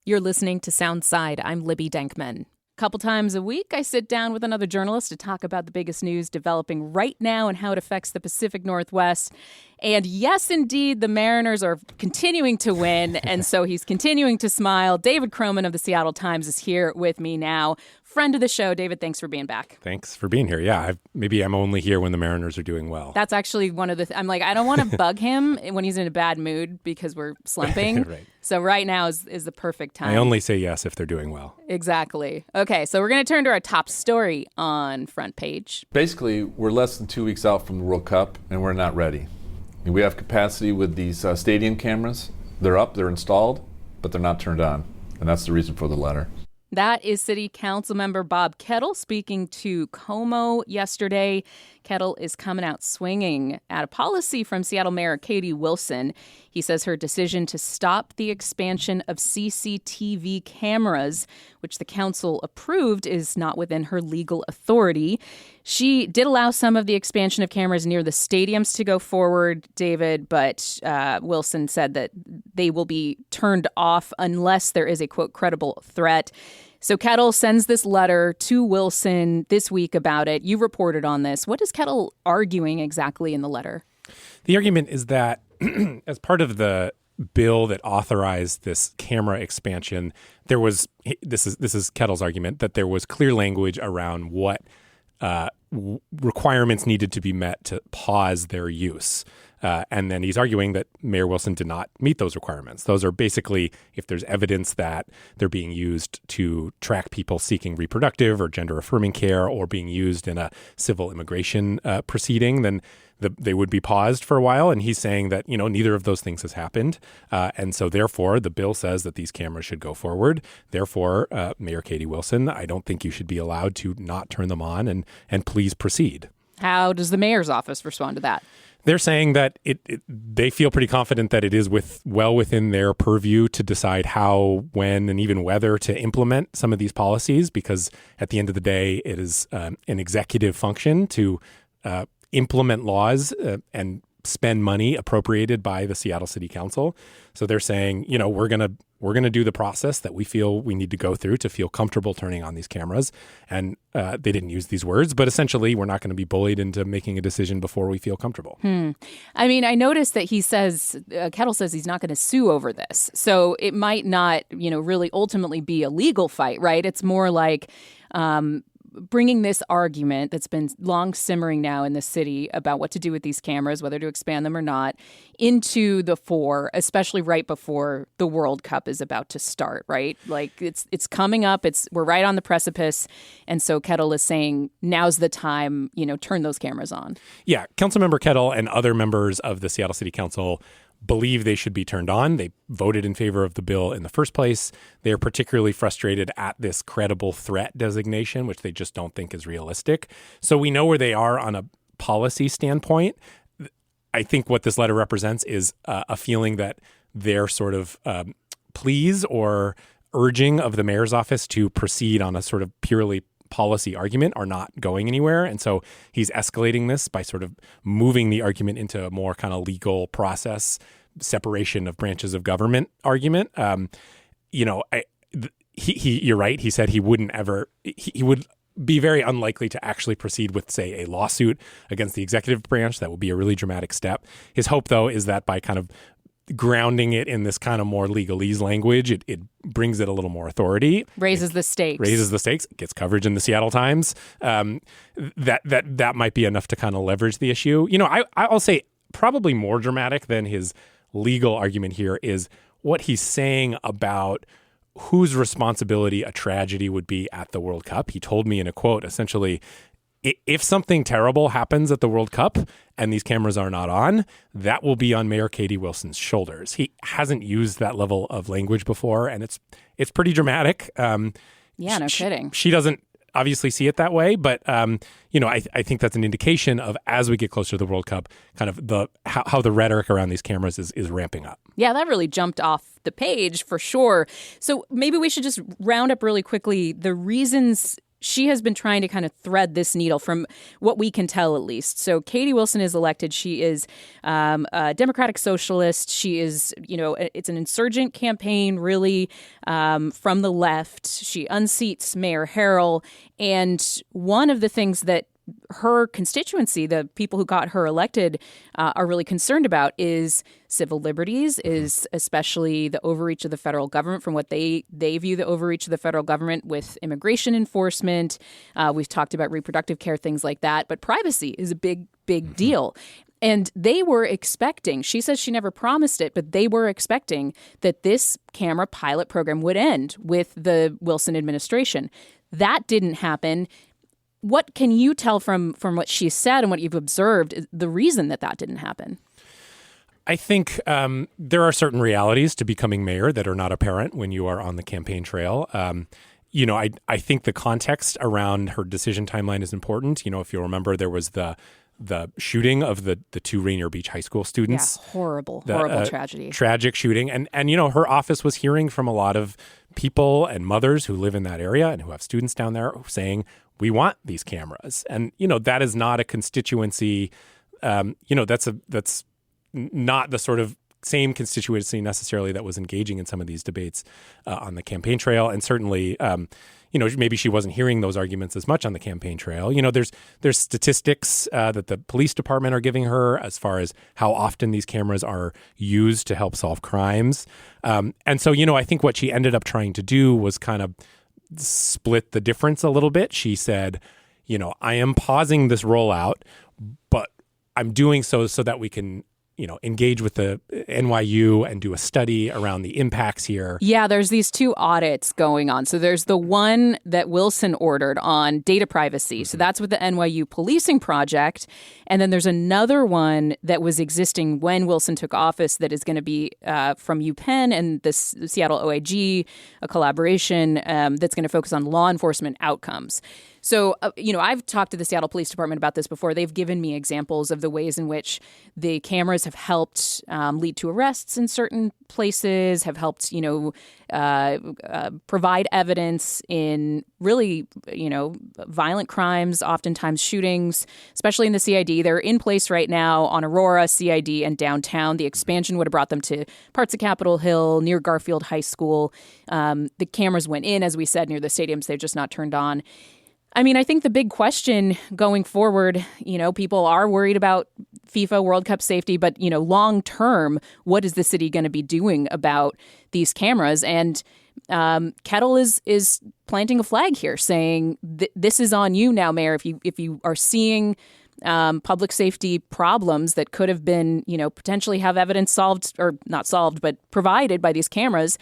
You're listening to Soundside. I'm Libby Denkman. A couple times a week, I sit down with another journalist to talk about the biggest news developing right now and how it affects the Pacific Northwest. And yes, indeed, the Mariners are continuing to win, and so he's continuing to smile. David Kroman of the Seattle Times is here with me now. Friend of the show. David, thanks for being back. Thanks for being here. Yeah, maybe I'm only here when the Mariners are doing well. That's actually one of the I'm like, I don't want to bug him when he's in a bad mood because we're slumping. Right. So right now is the perfect time. I only say yes if they're doing well. Exactly. Okay, so we're going to turn to our top story on Front Page. Basically, we're less than 2 weeks out from the World Cup, and we're not ready. We have capacity with these stadium cameras. They're up, they're installed, but they're not turned on. And that's the reason for the letter. That is City Council member Bob Kettle speaking to KUOW yesterday. Kettle is coming out swinging at a policy from Seattle Mayor Katie Wilson. He says her decision to stop the expansion of CCTV cameras, which the council approved, is not within her legal authority. She did allow some of the expansion of cameras near the stadiums to go forward, David, but Wilson said that they will be turned off unless there is a, quote, credible threat. So Kettle sends this letter to Wilson this week about it. You reported on this. What is Kettle arguing exactly in the letter? The argument is that as part of the bill that authorized this camera expansion, there was this is Kettle's argument that there was clear language around what requirements needed to be met to pause their use. And then he's arguing that Mayor Wilson did not meet those requirements. Those are basically if there's evidence that they're being used to track people seeking reproductive or gender-affirming care or being used in a civil immigration proceeding, then they would be paused for a while. And he's saying that, neither of those things has happened. And so therefore, the bill says that these cameras should go forward. Therefore, Mayor Katie Wilson, I don't think you should be allowed to not turn them on and please proceed. How does the mayor's office respond to that? They're saying that they feel pretty confident that it is well within their purview to decide how, when, and even whether to implement some of these policies, because at the end of the day, it is an executive function to implement laws and spend money appropriated by the Seattle City Council. So they're saying, we're gonna do the process that we feel we need to go through to feel comfortable turning on these cameras. And they didn't use these words, but essentially we're not going to be bullied into making a decision before we feel comfortable. I mean, I noticed that he says, Kettle says he's not going to sue over this. So it might not, really ultimately be a legal fight, right? It's more like bringing this argument that's been long simmering now in the city about what to do with these cameras, whether to expand them or not, into the fore, especially right before the World Cup is about to start, right? Like it's coming up. We're right on the precipice. And so Kettle is saying now's the time, turn those cameras on. Yeah. Councilmember Kettle and other members of the Seattle City Council believe they should be turned on. They voted in favor of the bill in the first place. They're particularly frustrated at this credible threat designation, which they just don't think is realistic. So we know where they are on a policy standpoint. I think what this letter represents is a feeling that their sort of pleas or urging of the mayor's office to proceed on a sort of purely policy argument are not going anywhere. And so he's escalating this by sort of moving the argument into a more kind of legal process, separation of branches of government argument. You're right. He said he wouldn't ever, he would be very unlikely to actually proceed with, say, a lawsuit against the executive branch. That would be a really dramatic step. His hope, though, is that by kind of grounding it in this kind of more legalese language, it brings it a little more authority. Raises the stakes. Gets coverage in the Seattle Times. That might be enough to kind of leverage the issue. I'll say probably more dramatic than his legal argument here is what he's saying about whose responsibility a tragedy would be at the World Cup. He told me in a quote, essentially, if something terrible happens at the World Cup and these cameras are not on, that will be on Mayor Katie Wilson's shoulders. He hasn't used that level of language before, and it's pretty dramatic. No kidding. She doesn't obviously see it that way, but I think that's an indication of, as we get closer to the World Cup, kind of how the rhetoric around these cameras is ramping up. Yeah, that really jumped off the page for sure. So maybe we should just round up really quickly the reasons she has been trying to kind of thread this needle from what we can tell, at least. So Katie Wilson is elected. She is a Democratic socialist. She is, it's an insurgent campaign, really, from the left. She unseats Mayor Harrell. And one of the things that her constituency, the people who got her elected, are really concerned about is civil liberties, is especially the overreach of the federal government, from what they view the overreach of the federal government with immigration enforcement. We've talked about reproductive care, things like that. But privacy is a big deal. And they were expecting, she says she never promised it, but they were expecting that this camera pilot program would end with the Wilson administration. That didn't happen. What can you tell from what she said and what you've observed is the reason that didn't happen? I think there are certain realities to becoming mayor that are not apparent when you are on the campaign trail. I think the context around her decision timeline is important. If you remember, there was the shooting of the two Rainier Beach High School students. Yeah, horrible tragedy. Tragic shooting. And her office was hearing from a lot of people and mothers who live in that area and who have students down there saying, we want these cameras. And, that is not a constituency. That's not the sort of same constituency necessarily that was engaging in some of these debates on the campaign trail. And certainly, maybe she wasn't hearing those arguments as much on the campaign trail. There's statistics that the police department are giving her as far as how often these cameras are used to help solve crimes. And so, I think what she ended up trying to do was kind of split the difference a little bit. She said, I am pausing this rollout, but I'm doing so that we can engage with the NYU and do a study around the impacts here. Yeah, there's these two audits going on. So there's the one that Wilson ordered on data privacy. So that's with the NYU policing project. And then there's another one that was existing when Wilson took office that is going to be from UPenn and the Seattle OIG, a collaboration that's going to focus on law enforcement outcomes. So, I've talked to the Seattle Police Department about this before. They've given me examples of the ways in which the cameras have helped lead to arrests in certain places, have helped, provide evidence in really, violent crimes, oftentimes shootings, especially in the CID. They're in place right now on Aurora, CID, and downtown. The expansion would have brought them to parts of Capitol Hill, near Garfield High School. The cameras went in, as we said, near the stadiums. They've just not turned on. I mean, I think the big question going forward, people are worried about FIFA World Cup safety, but, long term, what is the city going to be doing about these cameras? And Kettle is planting a flag here, saying this is on you now, Mayor. If you are seeing public safety problems that could have been, potentially have evidence solved or not solved, but provided by these cameras,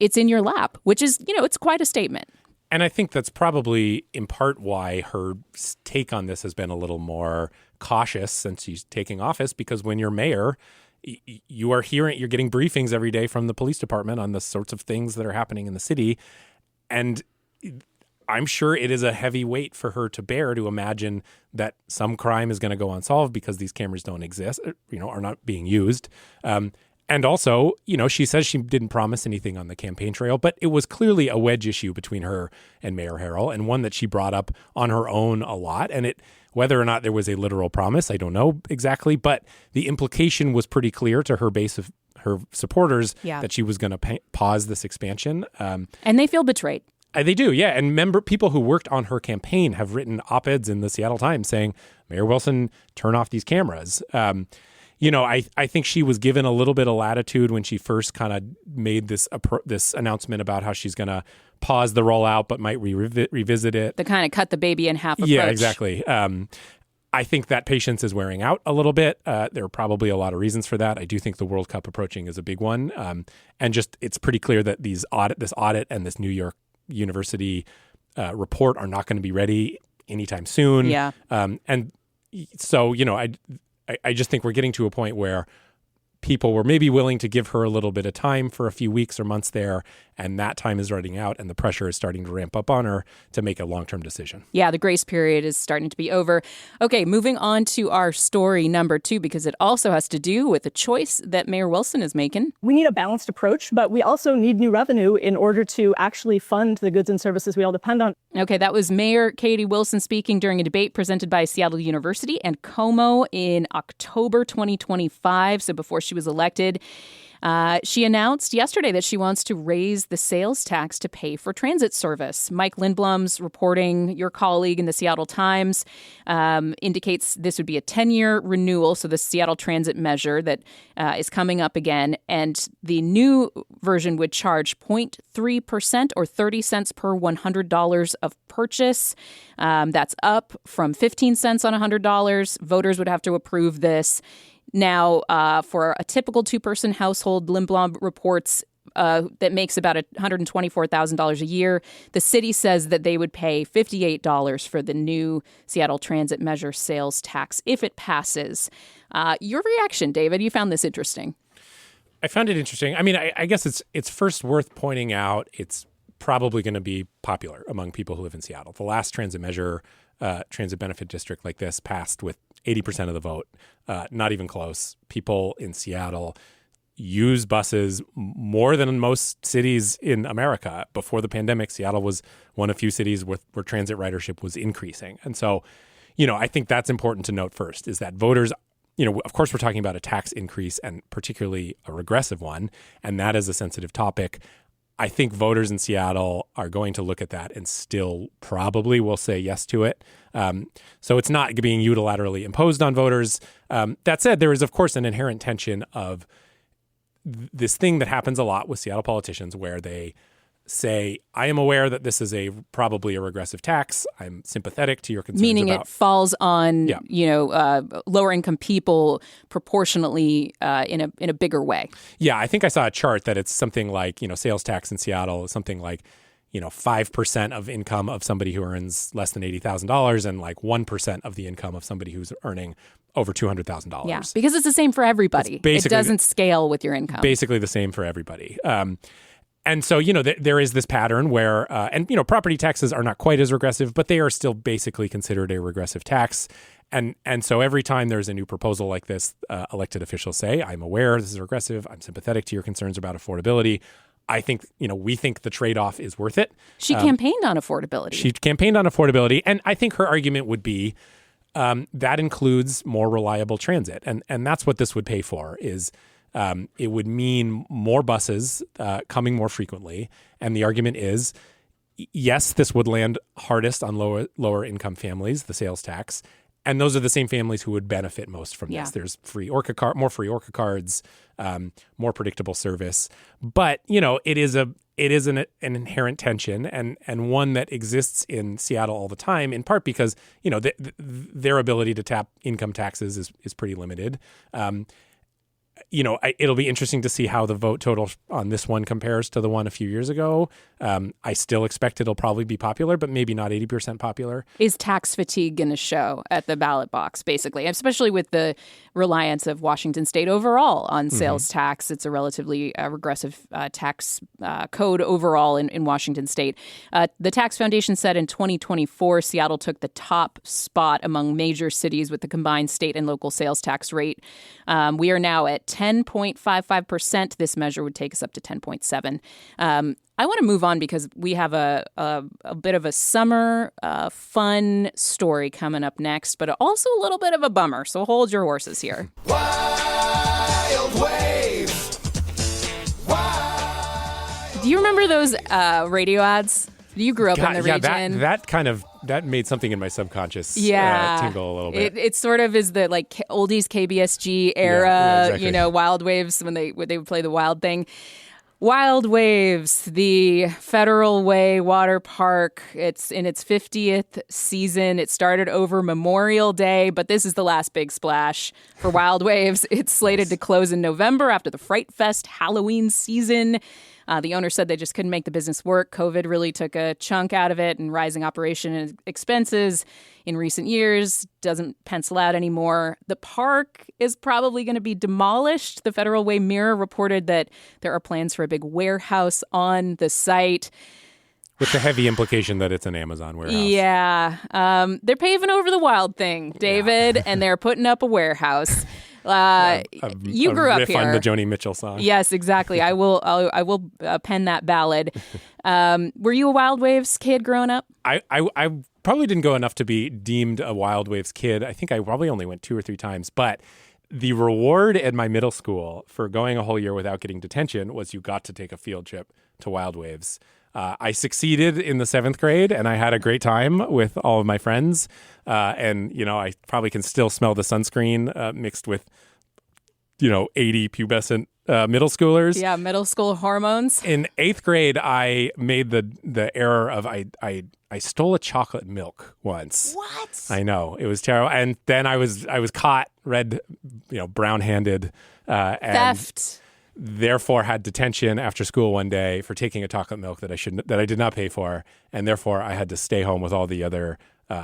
it's in your lap, which is, it's quite a statement. And I think that's probably in part why her take on this has been a little more cautious since she's taking office, because when you're mayor, you're getting briefings every day from the police department on the sorts of things that are happening in the city. And I'm sure it is a heavy weight for her to bear to imagine that some crime is going to go unsolved because these cameras don't exist, are not being used. And also, she says she didn't promise anything on the campaign trail, but it was clearly a wedge issue between her and Mayor Harrell, and one that she brought up on her own a lot. And whether or not there was a literal promise, I don't know exactly, but the implication was pretty clear to her base of her supporters that she was going to pause this expansion. And they feel betrayed. They do, yeah. And people who worked on her campaign have written op-eds in the Seattle Times saying, Mayor Wilson, turn off these cameras. I think she was given a little bit of latitude when she first kind of made this announcement about how she's going to pause the rollout but might revisit it. The kind of cut the baby in half approach. Yeah, exactly. I think that patience is wearing out a little bit. There are probably a lot of reasons for that. I do think the World Cup approaching is a big one. And just it's pretty clear that this audit and this New York University report are not going to be ready anytime soon. Yeah. And so, I just think we're getting to a point where people were maybe willing to give her a little bit of time for a few weeks or months there. and that time is running out, and the pressure is starting to ramp up on her to make a long-term decision. Yeah, the grace period is starting to be over. Okay, moving on to our story number 2, because it also has to do with the choice that Mayor Wilson is making. We need a balanced approach, but we also need new revenue in order to actually fund the goods and services we all depend on. Okay, that was Mayor Katie Wilson speaking during a debate presented by Seattle University and KUOW in October 2025, so before she was elected. She announced yesterday that she wants to raise the sales tax to pay for transit service. Mike Lindblom's reporting, your colleague in the Seattle Times, indicates this would be a 10-year renewal, so the Seattle Transit measure that is coming up again. And the new version would charge 0.3% or 30 cents per $100 of purchase. That's up from 15 cents on $100. Voters would have to approve this. Now, for a typical two-person household, Lindblom reports that makes about $124,000 a year. The city says that they would pay $58 for the new Seattle Transit measure sales tax if it passes. Your reaction, David? You found this interesting. I found it interesting. I mean, I guess it's first worth pointing out it's probably going to be popular among people who live in Seattle. The last transit measure, transit benefit district like this passed with 80% of the vote. Not even close. People in Seattle use buses more than most cities in America. Before the pandemic, Seattle was one of few cities where transit ridership was increasing. And so, I think that's important to note first, is that voters, of course, we're talking about a tax increase and particularly a regressive one, and that is a sensitive topic. I think voters in Seattle are going to look at that and still probably will say yes to it. So it's not being unilaterally imposed on voters. That said, there is, of course, an inherent tension of this thing that happens a lot with Seattle politicians where they say, I am aware that this is probably a regressive tax. I'm sympathetic to your concerns. Meaning it falls on, lower income people proportionately in a bigger way. Yeah, I think I saw a chart that it's something like, sales tax in Seattle is something like, 5% of income of somebody who earns less than $80,000 and like 1% of the income of somebody who's earning over $200,000. Yeah, because it's the same for everybody. It doesn't scale with your income. Basically the same for everybody. And so, there is this pattern where, property taxes are not quite as regressive, but they are still basically considered a regressive tax. And so every time there's a new proposal like this, elected officials say, I'm aware this is regressive. I'm sympathetic to your concerns about affordability. I think, we think the trade-off is worth it. She campaigned on affordability. And I think her argument would be that includes more reliable transit. And that's what this would pay for is it would mean more buses coming more frequently. And the argument is, yes, this would land hardest on lower income families, the sales tax. And those are the same families who would benefit most from this. There's more free Orca cards, more predictable service. But, it is an inherent tension and one that exists in Seattle all the time, in part because, their ability to tap income taxes is pretty limited. It'll be interesting to see how the vote total on this one compares to the one a few years ago. I still expect it'll probably be popular, but maybe not 80% popular. Is tax fatigue going to show at the ballot box, basically, especially with the reliance of Washington State overall on sales tax? It's a relatively regressive tax code overall in Washington State. The Tax Foundation said in 2024, Seattle took the top spot among major cities with the combined state and local sales tax rate. We are now at 10.55%. This measure would take us up to 10.7%. I want to move on because we have a bit of a summer fun story coming up next, but also a little bit of a bummer. So hold your horses here. Wild Wave. Do you remember those radio ads? You grew up in the region. That made something in my subconscious tingle a little bit. It sort of is the oldies KBSG era, yeah, exactly. Wild Waves when they would play the wild thing. Wild Waves, the Federal Way water park. It's in its 50th season. It started over Memorial Day, but this is the last big splash for Wild Waves. It's slated to close in November after the Fright Fest Halloween season. The owner said they just couldn't make the business work. COVID really took a chunk out of it, and rising operation expenses in recent years doesn't pencil out anymore. The park is probably going to be demolished. The Federal Way Mirror reported that there are plans for a big warehouse on the site. With the heavy implication that it's an Amazon warehouse. Yeah. They're paving over the wild thing, David, and they're putting up a warehouse. You grew up here. On the Joni Mitchell song. Yes, exactly. I will pen that ballad. Were you a Wild Waves kid growing up? I probably didn't go enough to be deemed a Wild Waves kid. I think I probably only went 2 or 3 times. But the reward at my middle school for going a whole year without getting detention was you got to take a field trip to Wild Waves. I succeeded in the 7th grade, and I had a great time with all of my friends. And, I probably can still smell the sunscreen mixed with, 80 pubescent middle schoolers. Yeah, middle school hormones. In 8th grade, I made the error of I stole a chocolate milk once. What? I know. It was terrible. And then I was caught brown-handed. Theft. Therefore had detention after school one day for taking a chocolate milk that I did not pay for, and therefore I had to stay home with all the other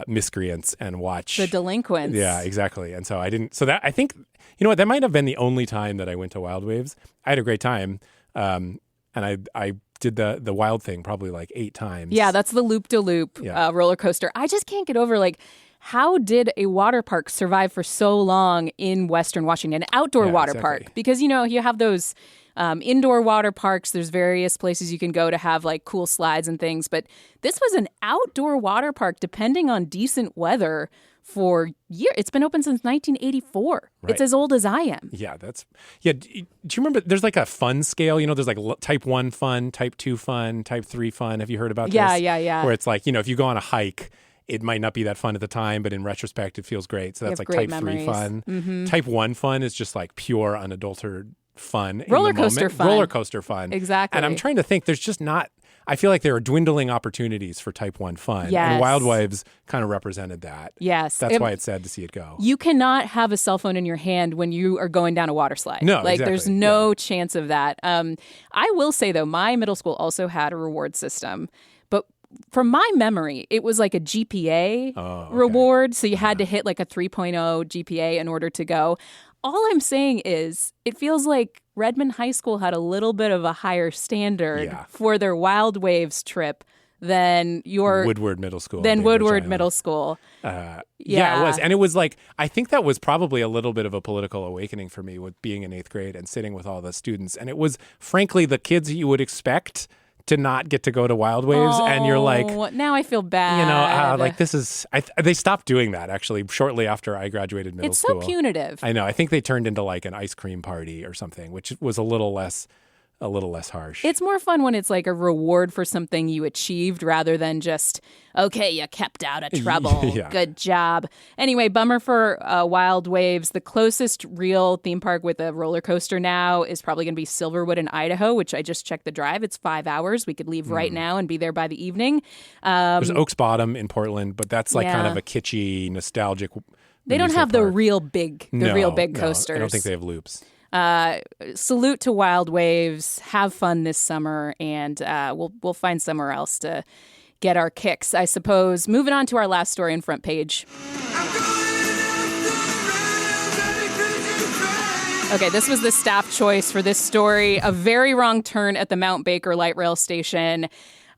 miscreants and watch the delinquents. Yeah, exactly. And so I didn't. So that I think that might have been the only time that I went to Wild Waves. I had a great time, and I did the wild thing probably like 8 times. Yeah, that's the loop-de-loop roller coaster. I just can't get over how did a water park survive for so long in Western Washington? An outdoor water park. Because, you have those indoor water parks. There's various places you can go to have cool slides and things. But this was an outdoor water park, depending on decent weather, for years. It's been open since 1984. Right. It's as old as I am. Yeah, do you remember there's a fun scale? There's type 1 fun, type 2 fun, type 3 fun. Have you heard about this? Yeah. Where it's if you go on a hike, it might not be that fun at the time, but in retrospect, it feels great. So that's type memories. 3 fun. Mm-hmm. Type 1 fun is just pure, unadulterated fun. Roller coaster fun. Roller coaster fun. Exactly. And I'm trying to think, there's just not, I feel like there are dwindling opportunities for type 1 fun. Yes. And Wild Waves kind of represented that. Yes. That's why it's sad to see it go. You cannot have a cell phone in your hand when you are going down a water slide. No, exactly. There's no chance of that. I will say, though, my middle school also had a reward system. But from my memory, it was like a GPA reward. So you had to hit a 3.0 GPA in order to go. All I'm saying is it feels like Redmond High School had a little bit of a higher standard for their Wild Waves trip than your Woodward Middle School. Middle School. Yeah, it was. And it was I think that was probably a little bit of a political awakening for me with being in 8th grade and sitting with all the students. And it was, frankly, the kids you would expect to not get to go to Wild Waves, and you're now I feel bad. This is. They stopped doing that actually shortly after I graduated middle school. It's so punitive. I know. I think they turned into an ice cream party or something, which was a little less harsh. It's more fun when it's a reward for something you achieved rather than just, okay, you kept out of trouble. Good job. Anyway, bummer for Wild Waves. The closest real theme park with a roller coaster now is probably going to be Silverwood in Idaho, which I just checked the drive. It's 5 hours. We could leave right now and be there by the evening. There's Oaks Bottom in Portland, but that's kind of a kitschy, nostalgic. They don't have park. the real big coasters. I don't think they have loops. Salute to Wild Waves. Have fun this summer, and we'll find somewhere else to get our kicks, I suppose. Moving on to our last story on Front Page. Okay, this was the staff choice for this story. A very wrong turn at the Mount Baker light rail station.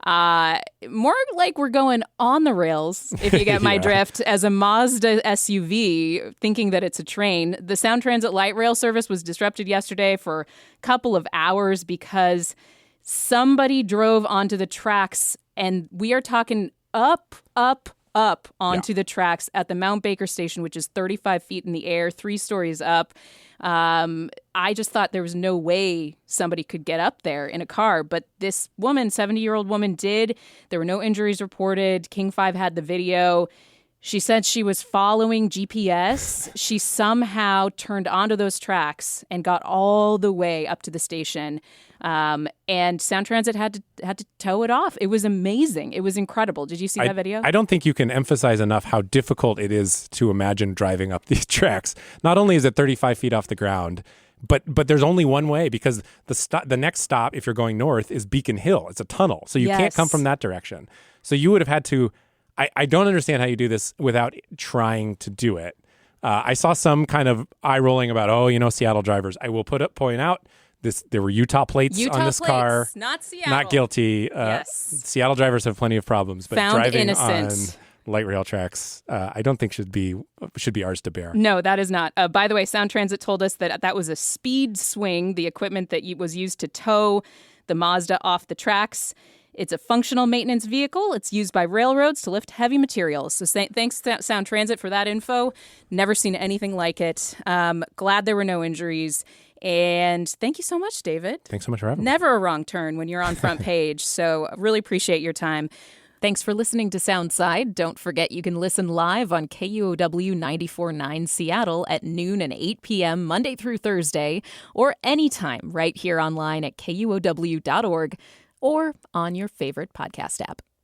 More like we're going on the rails, if you get my drift, as a Mazda SUV, thinking that it's a train. The Sound Transit light rail service was disrupted yesterday for a couple of hours because somebody drove onto the tracks, and we are talking up onto the tracks at the Mount Baker station, which is 35 feet in the air, 3 stories up. I just thought there was no way somebody could get up there in a car, but this woman, 70-year-old woman, did. There were no injuries reported. King 5 had the video. She said she was following GPS. She somehow turned onto those tracks and got all the way up to the station. And Sound Transit had to tow it off. It was amazing. It was incredible. Did you see that video? I don't think you can emphasize enough how difficult it is to imagine driving up these tracks. Not only is it 35 feet off the ground, But there's only one way, because the next stop, if you're going north, is Beacon Hill. It's a tunnel, so you can't come from that direction. So you would have had to. I don't understand how you do this without trying to do it. I saw some kind of eye rolling about, Seattle drivers. I will point out this. There were Utah plates on this car. Not Seattle. Not guilty. Yes. Seattle drivers have plenty of problems, but Found driving innocent. on light rail tracks, I don't think should be ours to bear. No, that is not. By the way, Sound Transit told us that was a speed swing, the equipment that was used to tow the Mazda off the tracks. It's a functional maintenance vehicle. It's used by railroads to lift heavy materials. So thanks to Sound Transit for that info. Never seen anything like it. Glad there were no injuries. And thank you so much, David. Thanks so much for having me. Never a wrong turn when you're on front page. So really appreciate your time. Thanks for listening to Soundside. Don't forget you can listen live on KUOW 94.9 Seattle at noon and 8 p.m. Monday through Thursday, or anytime right here online at KUOW.org or on your favorite podcast app.